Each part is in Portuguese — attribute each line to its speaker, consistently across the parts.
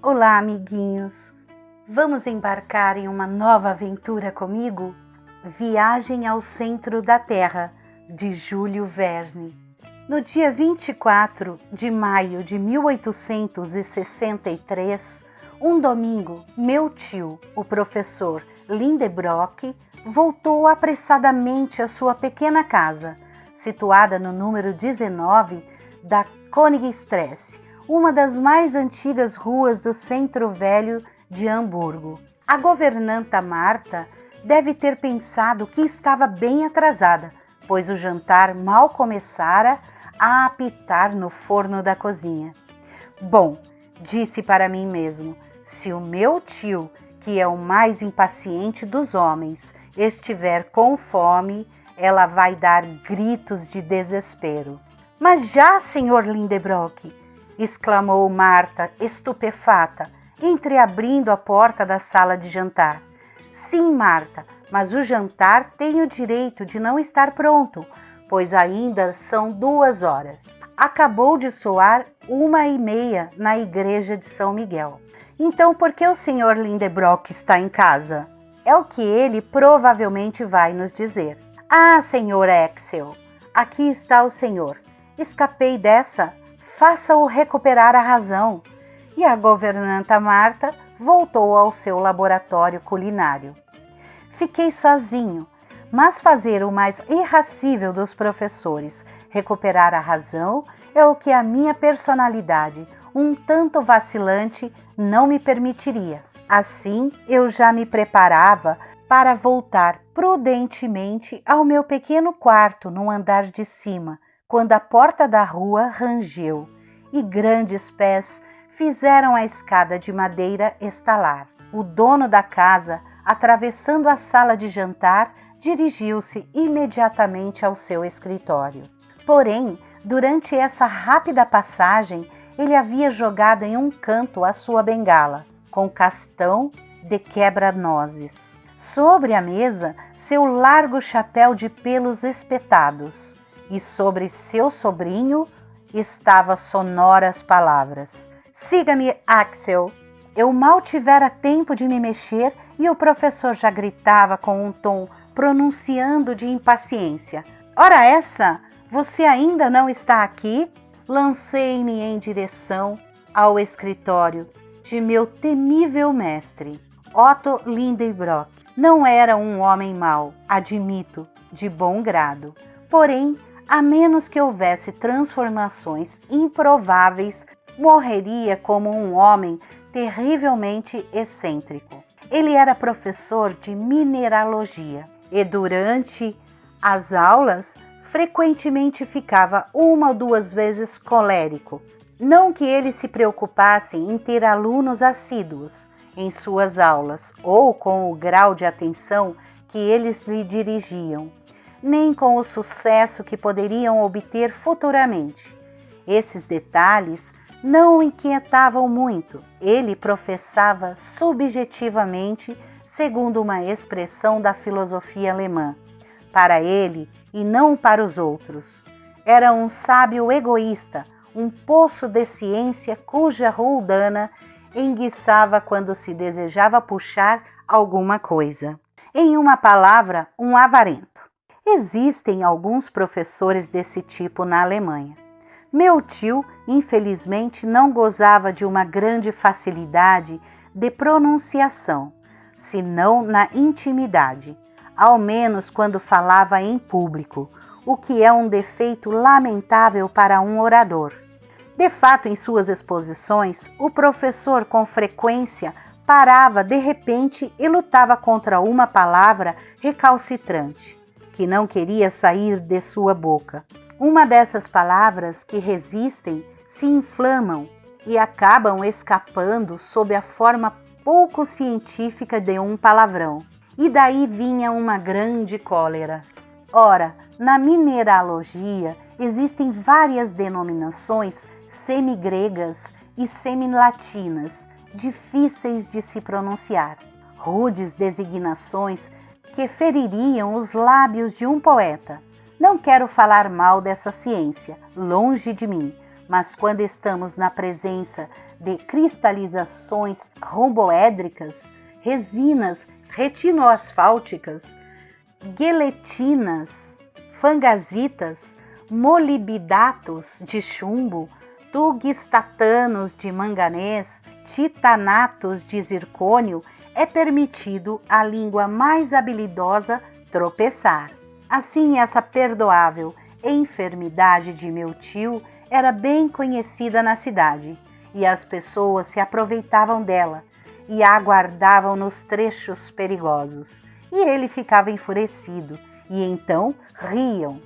Speaker 1: Olá, amiguinhos! Vamos embarcar em uma nova aventura comigo? Viagem ao Centro da Terra, de Júlio Verne. No dia 24 de maio de 1863, um domingo, meu tio, o professor Lindebrock, voltou apressadamente à sua pequena casa, situada no número 19 da Königstrasse, uma das mais antigas ruas do centro velho de Hamburgo. A governanta Marta deve ter pensado que estava bem atrasada, pois o jantar mal começara a apitar no forno da cozinha. Bom, disse para mim mesmo, se o meu tio, que é o mais impaciente dos homens, estiver com fome, ela vai dar gritos de desespero. Mas já, senhor Lindebrock, exclamou Marta, estupefata, entreabrindo a porta da sala de jantar. Sim, Marta, mas o jantar tem o direito de não estar pronto, pois ainda são 2 horas. Acabou de soar 1h30 na igreja de São Miguel. Então, por que o senhor Lindebrock está em casa? É o que ele provavelmente vai nos dizer. Ah, senhor Axel, aqui está o senhor. Escapei dessa. Faça-o recuperar a razão. E a governanta Marta voltou ao seu laboratório culinário. Fiquei sozinho, mas fazer o mais irracível dos professores, recuperar a razão, é o que a minha personalidade, um tanto vacilante, não me permitiria. Assim, eu já me preparava para voltar prudentemente ao meu pequeno quarto no andar de cima, quando a porta da rua rangeu e grandes pés fizeram a escada de madeira estalar. O dono da casa, atravessando a sala de jantar, dirigiu-se imediatamente ao seu escritório. Porém, durante essa rápida passagem, ele havia jogado em um canto a sua bengala, com castão de quebra-nozes. Sobre a mesa, seu largo chapéu de pelos espetados. E sobre seu sobrinho estava sonoras palavras. Siga-me, Axel. Eu mal tivera tempo de me mexer e o professor já gritava com um tom pronunciando de impaciência. Ora essa, você ainda não está aqui? Lancei-me em direção ao escritório de meu temível mestre. Otto Lindebrock não era um homem mau, admito, de bom grado. Porém, a menos que houvesse transformações improváveis, morreria como um homem terrivelmente excêntrico. Ele era professor de mineralogia e durante as aulas frequentemente ficava 1 ou 2 vezes colérico. Não que ele se preocupasse em ter alunos assíduos em suas aulas ou com o grau de atenção que eles lhe dirigiam, nem com o sucesso que poderiam obter futuramente. Esses detalhes não o inquietavam muito. Ele professava subjetivamente, segundo uma expressão da filosofia alemã, para ele e não para os outros. Era um sábio egoísta, um poço de ciência cuja roldana enguiçava quando se desejava puxar alguma coisa. Em uma palavra, um avarento. Existem alguns professores desse tipo na Alemanha. Meu tio, infelizmente, não gozava de uma grande facilidade de pronunciação, senão na intimidade, ao menos quando falava em público, o que é um defeito lamentável para um orador. De fato, em suas exposições, o professor com frequência parava de repente e lutava contra uma palavra recalcitrante, que não queria sair de sua boca. Uma dessas palavras que resistem se inflamam e acabam escapando sob a forma pouco científica de um palavrão. E daí vinha uma grande cólera. Ora, na mineralogia existem várias denominações semigregas e semilatinas, difíceis de se pronunciar. Rudes designações que feririam os lábios de um poeta. Não quero falar mal dessa ciência, longe de mim, mas quando estamos na presença de cristalizações romboédricas, resinas retinoasfálticas, guiletinas, fangasitas, molibidatos de chumbo, tungstatanos de manganês, titanatos de zircônio, é permitido à língua mais habilidosa tropeçar. Assim, essa perdoável enfermidade de meu tio era bem conhecida na cidade, e as pessoas se aproveitavam dela e a aguardavam nos trechos perigosos. E ele ficava enfurecido, e então riam,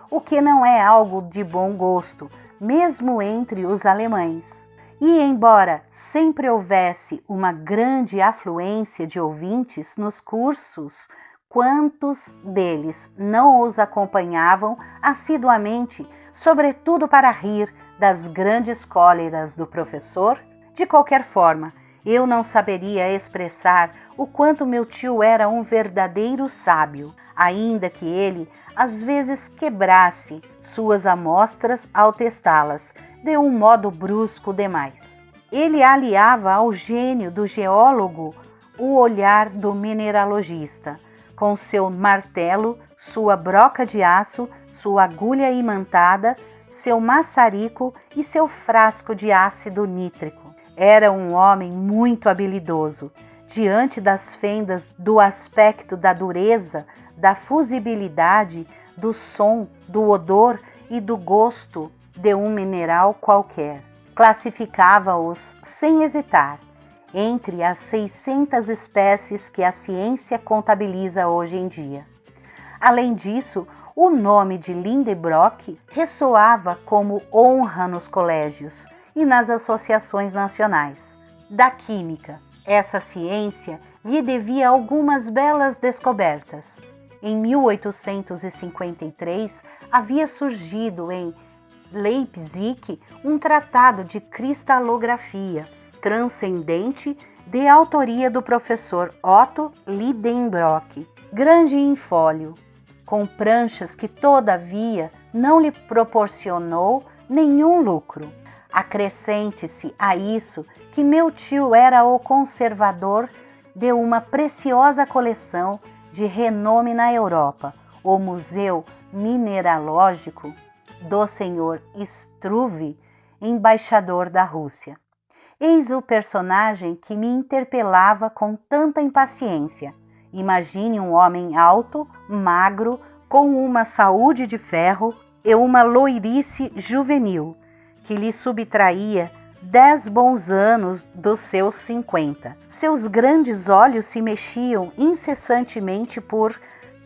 Speaker 1: o que não é algo de bom gosto, mesmo entre os alemães. E embora sempre houvesse uma grande afluência de ouvintes nos cursos, quantos deles não os acompanhavam assiduamente, sobretudo para rir das grandes cóleras do professor? De qualquer forma, eu não saberia expressar o quanto meu tio era um verdadeiro sábio, ainda que ele às vezes quebrasse suas amostras ao testá-las de um modo brusco demais. Ele aliava ao gênio do geólogo o olhar do mineralogista, com seu martelo, sua broca de aço, sua agulha imantada, seu maçarico e seu frasco de ácido nítrico. Era um homem muito habilidoso. Diante das fendas do aspecto da dureza, da fusibilidade, do som, do odor e do gosto de um mineral qualquer. Classificava-os sem hesitar entre as 600 espécies que a ciência contabiliza hoje em dia. Além disso, o nome de Lindenbrock ressoava como honra nos colégios e nas associações nacionais. Da química, essa ciência lhe devia algumas belas descobertas. Em 1853, havia surgido em Leipzig um tratado de cristalografia transcendente de autoria do professor Otto Lidenbrock, grande em folho, com pranchas que, todavia, não lhe proporcionou nenhum lucro. Acrescente-se a isso que meu tio era o conservador de uma preciosa coleção de renome na Europa, o Museu Mineralógico do Sr. Struve, embaixador da Rússia. Eis o personagem que me interpelava com tanta impaciência. Imagine um homem alto, magro, com uma saúde de ferro e uma loirice juvenil, que lhe subtraía 10 bons anos dos seus 50. Seus grandes olhos se mexiam incessantemente por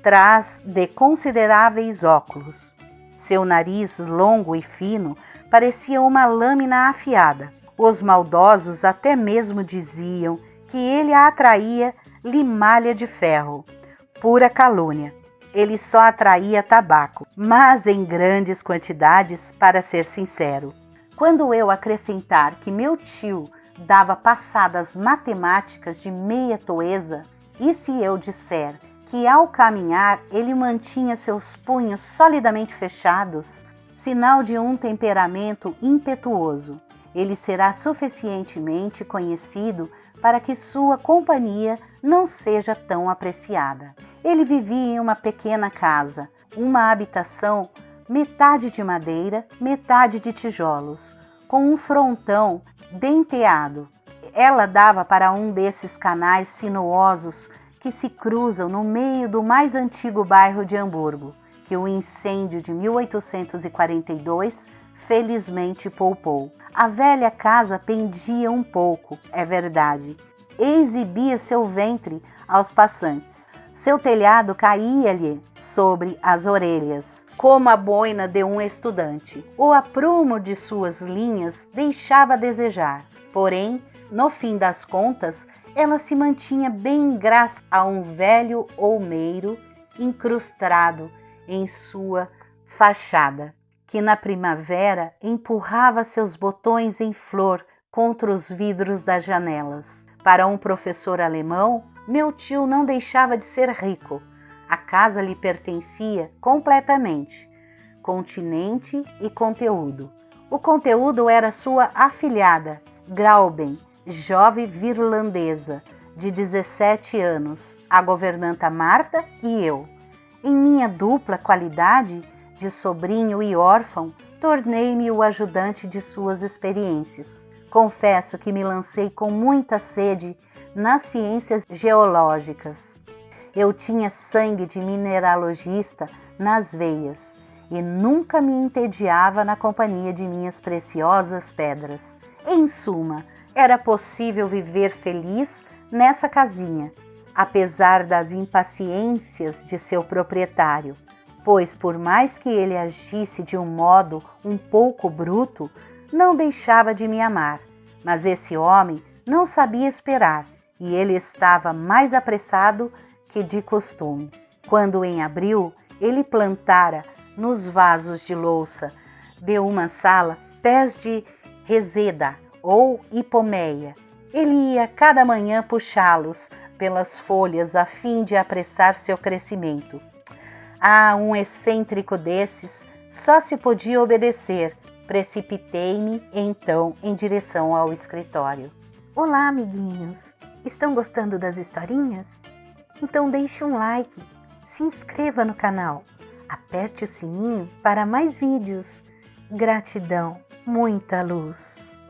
Speaker 1: trás de consideráveis óculos. Seu nariz longo e fino parecia uma lâmina afiada. Os maldosos até mesmo diziam que ele a atraía limalha de ferro. Pura calúnia. Ele só atraía tabaco, mas em grandes quantidades, para ser sincero. Quando eu acrescentar que meu tio dava passadas matemáticas de meia toesa, e se eu disser que ao caminhar ele mantinha seus punhos solidamente fechados, sinal de um temperamento impetuoso, ele será suficientemente conhecido para que sua companhia não seja tão apreciada. Ele vivia em uma pequena casa, uma habitação metade de madeira, metade de tijolos, com um frontão denteado. Ela dava para um desses canais sinuosos que se cruzam no meio do mais antigo bairro de Hamburgo, que o incêndio de 1842 felizmente poupou. A velha casa pendia um pouco, é verdade, e exibia seu ventre aos passantes. Seu telhado caía-lhe sobre as orelhas, como a boina de um estudante. O aprumo de suas linhas deixava a desejar, porém, no fim das contas, ela se mantinha bem graças a um velho olmeiro incrustado em sua fachada, que na primavera empurrava seus botões em flor contra os vidros das janelas. Para um professor alemão, meu tio não deixava de ser rico. A casa lhe pertencia completamente, continente e conteúdo. O conteúdo era sua afilhada, Grauben, jovem virlandesa, de 17 anos, a governanta Marta e eu. Em minha dupla qualidade de sobrinho e órfão, tornei-me o ajudante de suas experiências. Confesso que me lancei com muita sede nas ciências geológicas. Eu tinha sangue de mineralogista nas veias e nunca me entediava na companhia de minhas preciosas pedras. Em suma, era possível viver feliz nessa casinha, apesar das impaciências de seu proprietário, pois por mais que ele agisse de um modo um pouco bruto, não deixava de me amar. Mas esse homem não sabia esperar e ele estava mais apressado que de costume. Quando em abril ele plantara nos vasos de louça de uma sala pés de reseda ou hipomeia, ele ia cada manhã puxá-los pelas folhas a fim de apressar seu crescimento. A um excêntrico desses só se podia obedecer. Precipitei-me então em direção ao escritório. Olá, amiguinhos! Estão gostando das historinhas? Então deixe um like, se inscreva no canal, aperte o sininho para mais vídeos. Gratidão, muita luz!